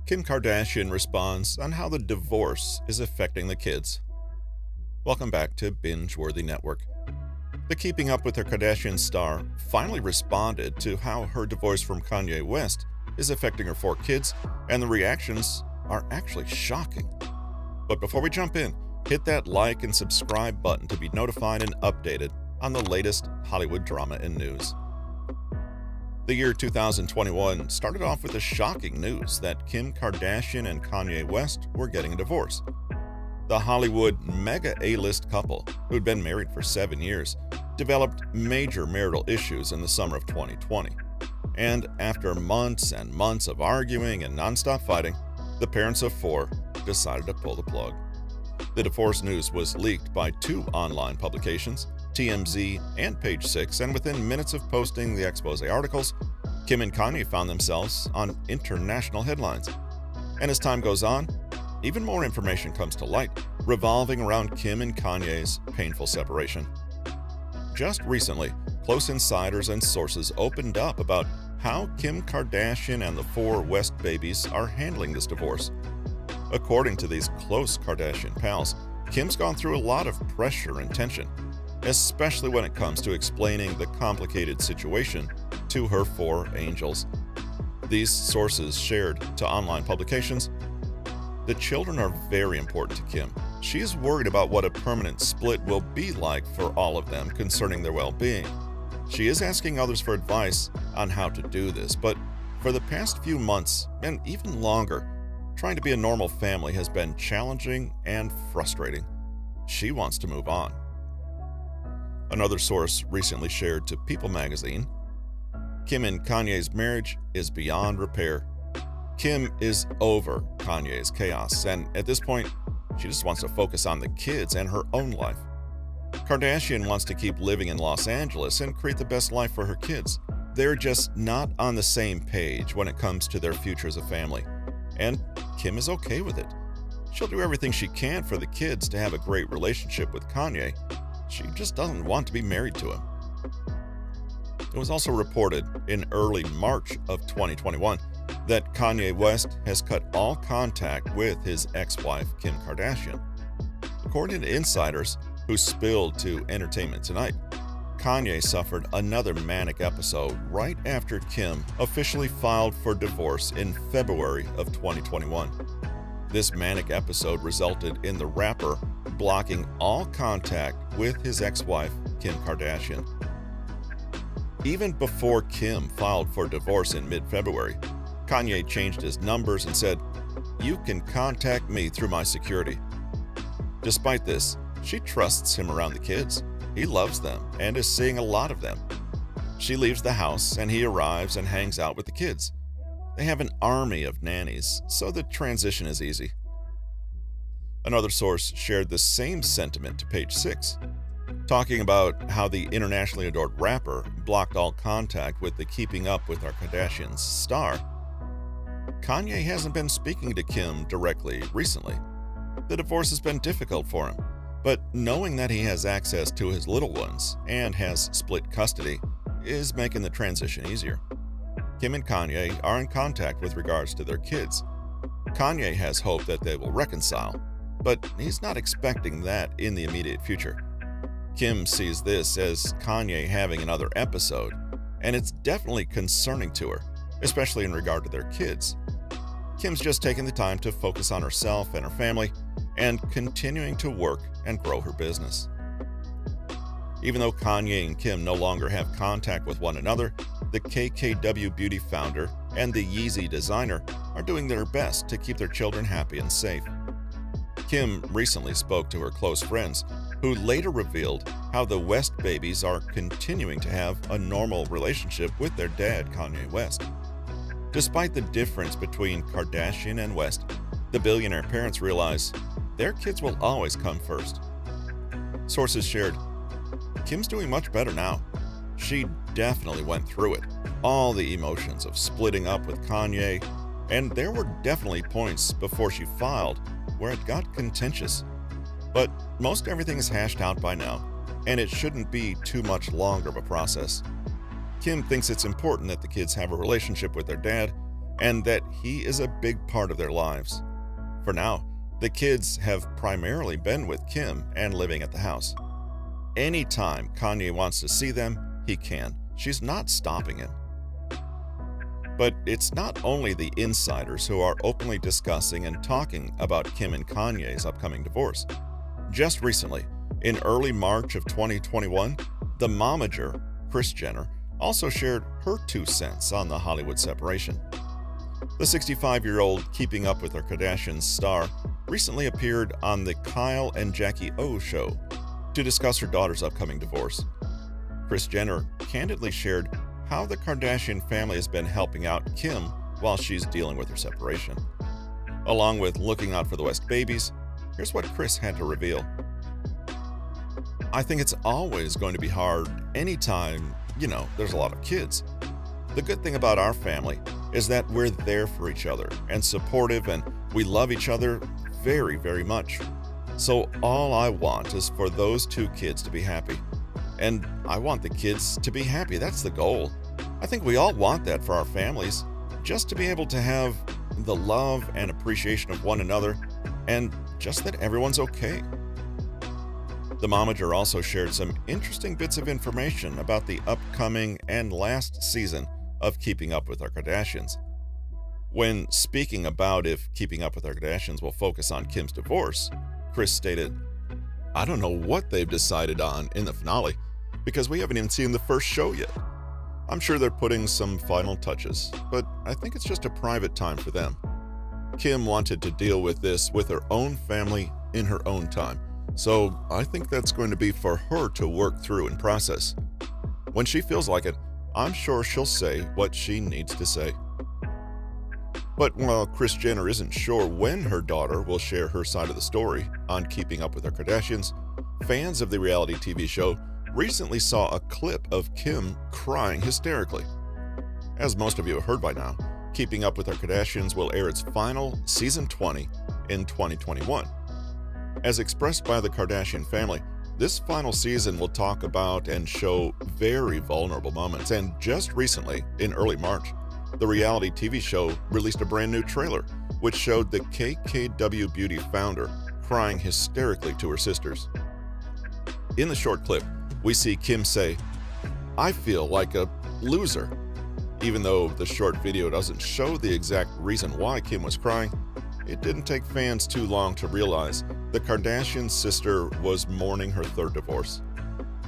Kim Kardashian responds on how the divorce is affecting the kids. Welcome back to Binge-Worthy Network. The Keeping Up with Her Kardashian star finally responded to how her divorce from Kanye West is affecting her 4 kids, and the reactions are actually shocking. But before we jump in, hit that like and subscribe button to be notified and updated on the latest Hollywood drama and news. The year 2021 started off with the shocking news that Kim Kardashian and Kanye West were getting a divorce. The Hollywood mega A-list couple, who'd been married for 7 years, developed major marital issues in the summer of 2020. And after months and months of arguing and nonstop fighting, the parents of 4 decided to pull the plug. The divorce news was leaked by 2 online publications, TMZ and Page 6, and within minutes of posting the expose articles, Kim and Kanye found themselves on international headlines. And as time goes on, even more information comes to light, revolving around Kim and Kanye's painful separation. Just recently, close insiders and sources opened up about how Kim Kardashian and the 4 West babies are handling this divorce. According to these close Kardashian pals, Kim's gone through a lot of pressure and tension, especially when it comes to explaining the complicated situation to her 4 angels. These sources shared to online publications. The children are very important to Kim. She is worried about what a permanent split will be like for all of them concerning their well-being. She is asking others for advice on how to do this, but for the past few months, and even longer, trying to be a normal family has been challenging and frustrating. She wants to move on. Another source recently shared to People magazine, Kim and Kanye's marriage is beyond repair. Kim is over Kanye's chaos, and at this point, she just wants to focus on the kids and her own life. Kardashian wants to keep living in Los Angeles and create the best life for her kids. They're just not on the same page when it comes to their future as a family, and Kim is okay with it. She'll do everything she can for the kids to have a great relationship with Kanye. She just doesn't want to be married to him. It was also reported in early March of 2021 that Kanye West has cut all contact with his ex-wife, Kim Kardashian. According to insiders who spilled to Entertainment Tonight, Kanye suffered another manic episode right after Kim officially filed for divorce in February of 2021. This manic episode resulted in the rapper blocking all contact with his ex-wife, Kim Kardashian. Even before Kim filed for divorce in mid-February, Kanye changed his numbers and said, "You can contact me through my security." Despite this, she trusts him around the kids. He loves them and is seeing a lot of them. She leaves the house and he arrives and hangs out with the kids. They have an army of nannies, so the transition is easy. Another source shared the same sentiment to Page 6, talking about how the internationally adored rapper blocked all contact with the Keeping Up with Our Kardashians star. Kanye hasn't been speaking to Kim directly recently. The divorce has been difficult for him, but knowing that he has access to his little ones and has split custody is making the transition easier. Kim and Kanye are in contact with regards to their kids. Kanye has hope that they will reconcile, but he's not expecting that in the immediate future. Kim sees this as Kanye having another episode, and it's definitely concerning to her, especially in regard to their kids. Kim's just taking the time to focus on herself and her family and continuing to work and grow her business. Even though Kanye and Kim no longer have contact with one another, the KKW Beauty founder and the Yeezy designer are doing their best to keep their children happy and safe. Kim recently spoke to her close friends, who later revealed how the West babies are continuing to have a normal relationship with their dad, Kanye West. Despite the difference between Kardashian and West, the billionaire parents realize their kids will always come first. Sources shared, Kim's doing much better now. She definitely went through it, all the emotions of splitting up with Kanye, and there were definitely points before she filed where it got contentious. But most everything is hashed out by now, and it shouldn't be too much longer of a process. Kim thinks it's important that the kids have a relationship with their dad, and that he is a big part of their lives. For now, the kids have primarily been with Kim and living at the house. Anytime Kanye wants to see them, he can. She's not stopping him. But it's not only the insiders who are openly discussing and talking about Kim and Kanye's upcoming divorce. Just recently, in early March of 2021, the momager, Kris Jenner, also shared her 2 cents on the Hollywood separation. The 65-year-old Keeping Up with the Kardashians star recently appeared on the Kyle and Jackie O show to discuss her daughter's upcoming divorce. Kris Jenner candidly shared how the Kardashian family has been helping out Kim while she's dealing with her separation. Along with looking out for the West babies, here's what Kris had to reveal. I think it's always going to be hard anytime, there's a lot of kids. The good thing about our family is that we're there for each other and supportive, and we love each other very, very much. So all I want is for those 2 kids to be happy. And I want the kids to be happy. That's the goal. I think we all want that for our families, just to be able to have the love and appreciation of one another, and just that everyone's okay. The momager also shared some interesting bits of information about the upcoming and last season of Keeping Up with the Kardashians. When speaking about if Keeping Up with the Kardashians will focus on Kim's divorce, Kris stated, "I don't know what they've decided on in the finale, because we haven't even seen the first show yet. I'm sure they're putting some final touches, but I think it's just a private time for them. Kim wanted to deal with this with her own family in her own time, so I think that's going to be for her to work through and process. When she feels like it, I'm sure she'll say what she needs to say." But while Kris Jenner isn't sure when her daughter will share her side of the story on Keeping Up with the Kardashians, fans of the reality TV show recently saw a clip of Kim crying hysterically. As most of you have heard by now, Keeping Up with the Kardashians will air its final season 20 in 2021. As expressed by the Kardashian family, this final season will talk about and show very vulnerable moments, and just recently, in early March, the reality TV show released a brand new trailer, which showed the KKW Beauty founder crying hysterically to her sisters. In the short clip, we see Kim say, "I feel like a loser." Even though the short video doesn't show the exact reason why Kim was crying, it didn't take fans too long to realize the Kardashian sister was mourning her 3rd divorce.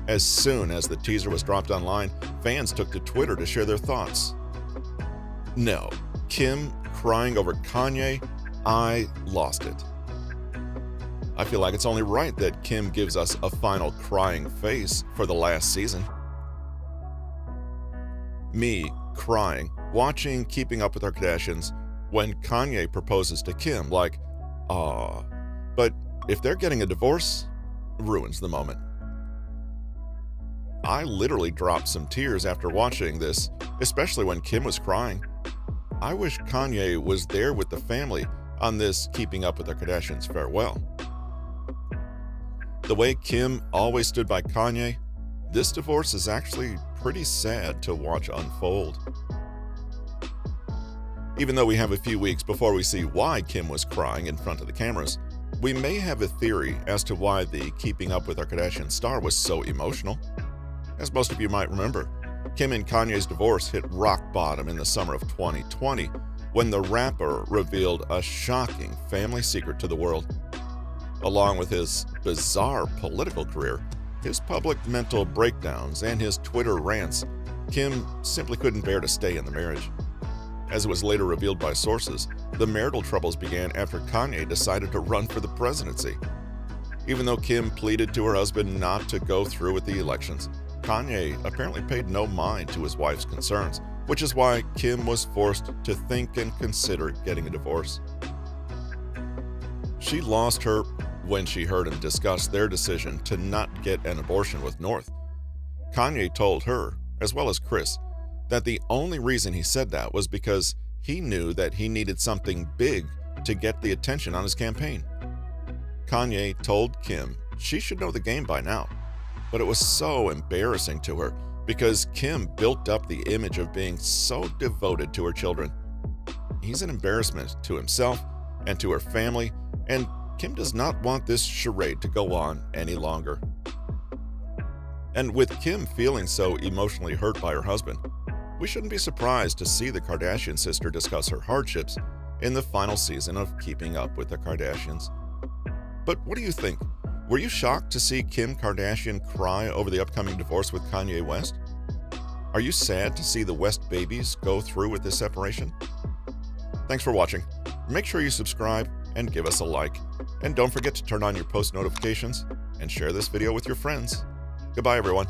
As soon as the teaser was dropped online, fans took to Twitter to share their thoughts. "No, Kim crying over Kanye, I lost it. I feel like it's only right that Kim gives us a final crying face for the last season. Me crying, watching Keeping Up with the Kardashians when Kanye proposes to Kim, like, aw. But if they're getting a divorce, ruins the moment. I literally dropped some tears after watching this, especially when Kim was crying. I wish Kanye was there with the family on this Keeping Up with the Kardashians farewell. The way Kim always stood by Kanye, this divorce is actually pretty sad to watch unfold." Even though we have a few weeks before we see why Kim was crying in front of the cameras, we may have a theory as to why the Keeping Up with the Kardashians star was so emotional. As most of you might remember, Kim and Kanye's divorce hit rock bottom in the summer of 2020 when the rapper revealed a shocking family secret to the world. Along with his bizarre political career, his public mental breakdowns, and his Twitter rants, Kim simply couldn't bear to stay in the marriage. As it was later revealed by sources, the marital troubles began after Kanye decided to run for the presidency. Even though Kim pleaded to her husband not to go through with the elections, Kanye apparently paid no mind to his wife's concerns, which is why Kim was forced to think and consider getting a divorce. She lost her when she heard him discuss their decision to not get an abortion with North. Kanye told her, as well as Kris, that the only reason he said that was because he knew that he needed something big to get the attention on his campaign. Kanye told Kim she should know the game by now, but it was so embarrassing to her because Kim built up the image of being so devoted to her children. he's an embarrassment to himself and to her family, and Kim does not want this charade to go on any longer. And with Kim feeling so emotionally hurt by her husband, we shouldn't be surprised to see the Kardashian sister discuss her hardships in the final season of Keeping Up with the Kardashians. But what do you think? Were you shocked to see Kim Kardashian cry over the upcoming divorce with Kanye West? Are you sad to see the West babies go through with this separation? Thanks for watching. Make sure you subscribe and give us a like. And don't forget to turn on your post notifications and share this video with your friends. Goodbye, everyone.